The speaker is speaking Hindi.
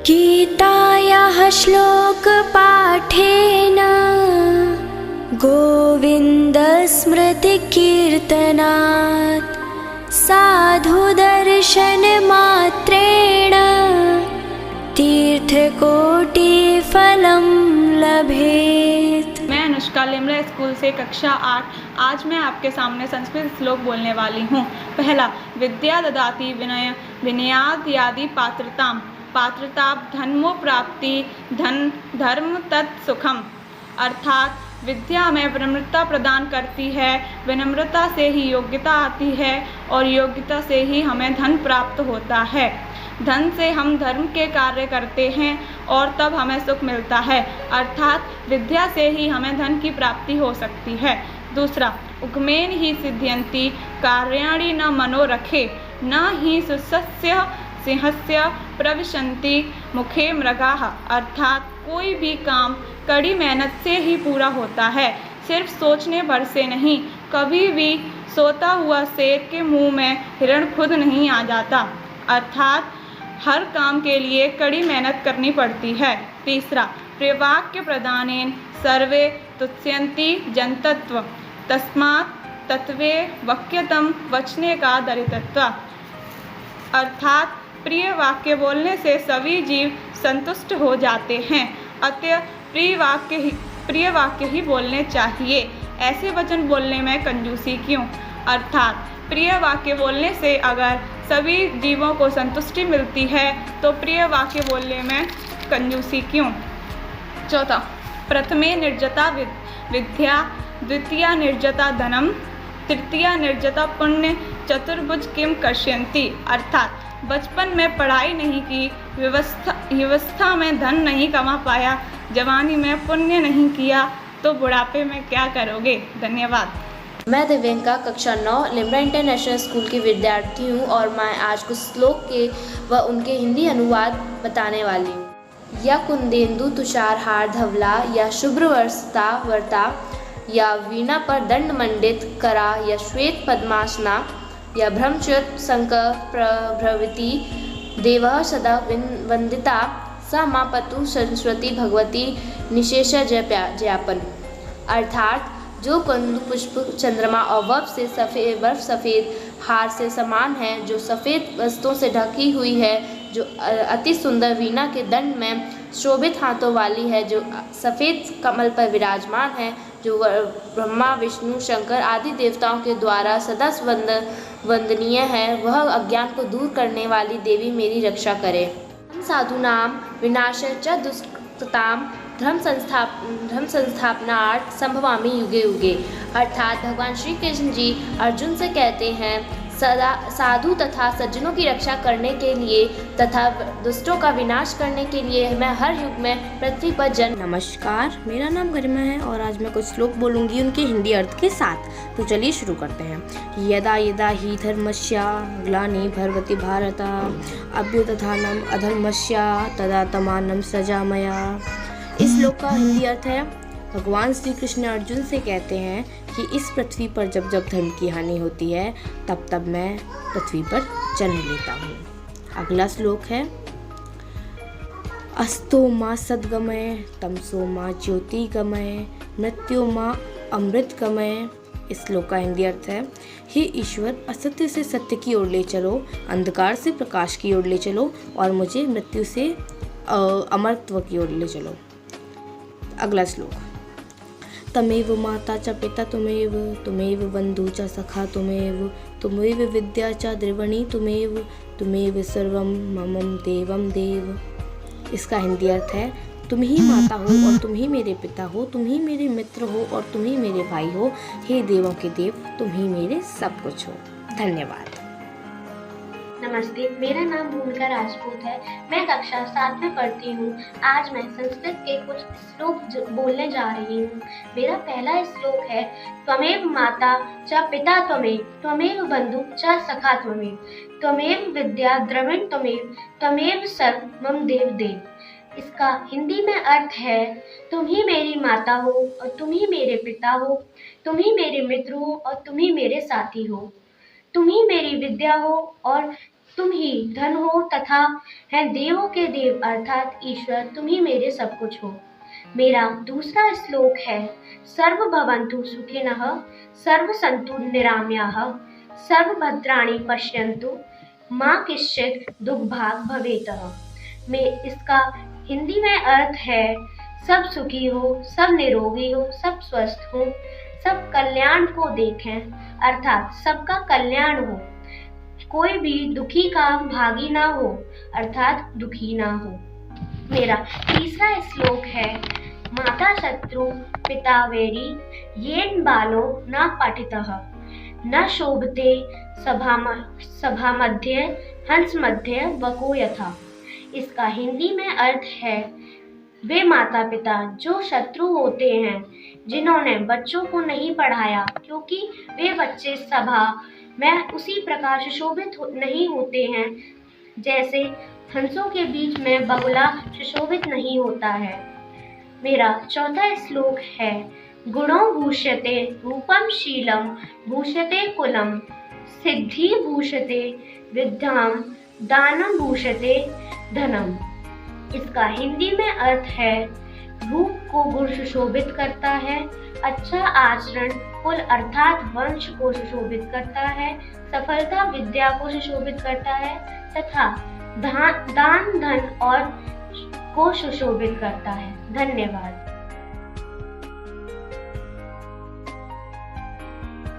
गीतायाः श्लोकपाठेन गोविन्दस्मृतिकीर्तनात् साधुदर्शनमात्रेण तीर्थकोटिफलं लभेत। मैं अनुष्का लिमरा स्कूल से कक्षा 8। आज मैं आपके सामने संस्कृत श्लोक बोलने वाली हूँ। पहला, विद्या ददाति विनय विनयाद्यादि पात्रताम पात्रताप धर्मो प्राप्ति धन धर्म तत्सुखम। अर्थात विद्या हमें विनम्रता प्रदान करती है, विनम्रता से ही योग्यता आती है और योग्यता से ही हमें धन प्राप्त होता है। धन से हम धर्म के कार्य करते हैं और तब हमें सुख मिलता है। अर्थात विद्या से ही हमें धन की प्राप्ति हो सकती है। दूसरा, उक्मेन ही सिद्ध्यन्ति कार्याणि न मनोरखे न ही सुसस्य सिंहस्य प्रविशन्ति मुखे मृगाः। अर्थात कोई भी काम कड़ी मेहनत से ही पूरा होता है, सिर्फ सोचने भर से नहीं। कभी भी सोता हुआ शेर के मुंह में हिरण खुद नहीं आ जाता। अर्थात हर काम के लिए कड़ी मेहनत करनी पड़ती है। तीसरा, प्रियवाक्य प्रदानेन सर्वे तुष्यन्ति जनतत्व तस्मात् तत्वे वक्यतम वचने का दरितत्व। अर्थात प्रिय वाक्य बोलने से सभी जीव संतुष्ट हो जाते हैं, अतः प्रिय वाक्य ही बोलने चाहिए। ऐसे वचन बोलने में कंजूसी क्यों? अर्थात प्रिय वाक्य बोलने से अगर सभी जीवों को संतुष्टि मिलती है तो प्रिय वाक्य बोलने में कंजूसी क्यों? चौथा, प्रथमे निर्जता विद्या द्वितीया निर्जता धनम तृतीया निर्जता पुण्य चतुर्भुज किम कष्यन्ति। अर्थात बचपन में पढ़ाई नहीं की, व्यवस्था में धन नहीं कमा पाया, जवानी में पुण्य नहीं किया तो बुढ़ापे में क्या करोगे? धन्यवाद। मैं दिव्यांका कक्षा 9 लिमरा इंटरनेशनल स्कूल की विद्यार्थी हूँ और मैं आज कुछ श्लोक के व उनके हिंदी अनुवाद बताने वाली हूँ। या कुंदेंदु तुषार हार धवला या शुभ्र वर्ता या वीणा पर दंड मंडित करा या श्वेत पद्मासना या ब्रह्मचर्य शंकर प्रभृति देवः सदा वंदिता सा माँ पतु सरस्वती भगवती निशेष जयापन। अर्थात जो कंदु पुष्प चंद्रमा और बर्फ सफ़ेद हार से समान है, जो सफ़ेद वस्त्रों से ढकी हुई है, जो अति सुंदर वीणा के दंड में शोभित हाथों वाली है, जो सफ़ेद कमल पर विराजमान है, जो ब्रह्मा विष्णु शंकर आदि देवताओं के द्वारा सदा वंदनीय है, वह अज्ञान को दूर करने वाली देवी मेरी रक्षा करे। हम साधूनां विनाशाय च दुष्कृतां धर्म संस्थापनार्थ संभवामि युगे युगे। अर्थात भगवान श्री कृष्ण जी अर्जुन से कहते हैं, सदा साधु तथा सज्जनों की रक्षा करने के लिए तथा दुष्टों का विनाश करने के लिए मैं हर युग में पृथ्वी पर नमस्कार, मेरा नाम गरिमा है और आज मैं कुछ श्लोक बोलूँगी उनके हिंदी अर्थ के साथ। तो चलिए शुरू करते हैं। यदा यदा ही धर्मस्य ग्लानि भवति भारत अभ्युत्थानम् अधर्मस्य तदात्मानं सृजामया। इस श्लोक का हिंदी अर्थ है, भगवान श्री कृष्ण अर्जुन से कहते हैं कि इस पृथ्वी पर जब जब धर्म की हानि होती है तब तब मैं पृथ्वी पर जन्म लेता हूँ। अगला श्लोक है, अस्तो माँ सद्गमय तमसो माँ ज्योति गमय मृत्यु माँ अमृत गमय। इस श्लोक का हिंदी अर्थ है, हे ईश्वर, असत्य से सत्य की ओर ले चलो, अंधकार से प्रकाश की ओर ले चलो और मुझे मृत्यु से अमरत्व की ओर ले चलो। अगला श्लोक, तमेव माता च पिता तुमेव बंधु च सखा तुमेव विद्या च द्रविणी तुमेव सर्वं मम देवं देव। इसका हिंदी अर्थ है, तुम ही माता हो और तुम ही मेरे पिता हो, तुम ही मेरे मित्र हो और तुम ही मेरे भाई हो, हे देवों के देव, तुम ही मेरे सब कुछ हो। धन्यवाद। नमस्ते, मेरा नाम भूमिका राजपूत है। मैं कक्षा 7 में पढ़ती हूँ। आज मैं संस्कृत के कुछ श्लोक बोलने जा रही हूँ। मेरा पहला श्लोक है, त्वमेव माता च पिता त्वमेव बंधु च सखा त्वमेव विद्या द्रविण त्वमेव सर्व मम देव देव। इसका हिंदी में अर्थ है, तुम ही मेरी माता हो और तुम ही मेरे पिता हो, तुम ही मेरे मित्र हो और तुम ही मेरे साथी हो, तुम ही मेरी विद्या हो और तुम ही धन हो तथा है देवों के देव अर्थात ईश्वर, तुम ही मेरे सब कुछ हो। मेरा दूसरा श्लोक है सर्वभवन्तु सुखिनः सर्वसन्तु निरामयाः सर्वभद्राणि पश्यन्तु माँ कश्चित् दुर्भाग् भवेतः। में इसका हिंदी में अर्थ है सब सुखी हो, सब निरोगी हो, सब स्वस्थ हो, सब कल्याण को देखें अर्थात सबका कल्याण हो, कोई भी दुखी का भागी ना हो अर्थात दुखी ना हो। मेरा तीसरा श्लोक है माता शत्रु पिता वैरी येन बालो न पठितः न शोभते सभा मध्य हंस मध्य वको यथा। इसका हिंदी में अर्थ है वे माता पिता जो शत्रु होते हैं, जिन्होंने बच्चों को नहीं पढ़ाया क्योंकि वे बच्चे सभा में उसी प्रकार सुशोभित नहीं होते हैं जैसे हंसों के बीच में बगुला सुशोभित नहीं होता है। मेरा चौथा श्लोक है गुणों भूष्यते रूपम शीलम भूष्यते कुलम सिद्धि भूष्यते विद्याम दानम भूष्यते धनम। इसका हिंदी में अर्थ है रूप को गुण सुशोभित करता है, अच्छा आचरण कुल अर्थात वंश को सुशोभित करता है, सफलता विद्या को सुशोभित करता है तथा दान धन और को सुशोभित करता है। धन्यवाद।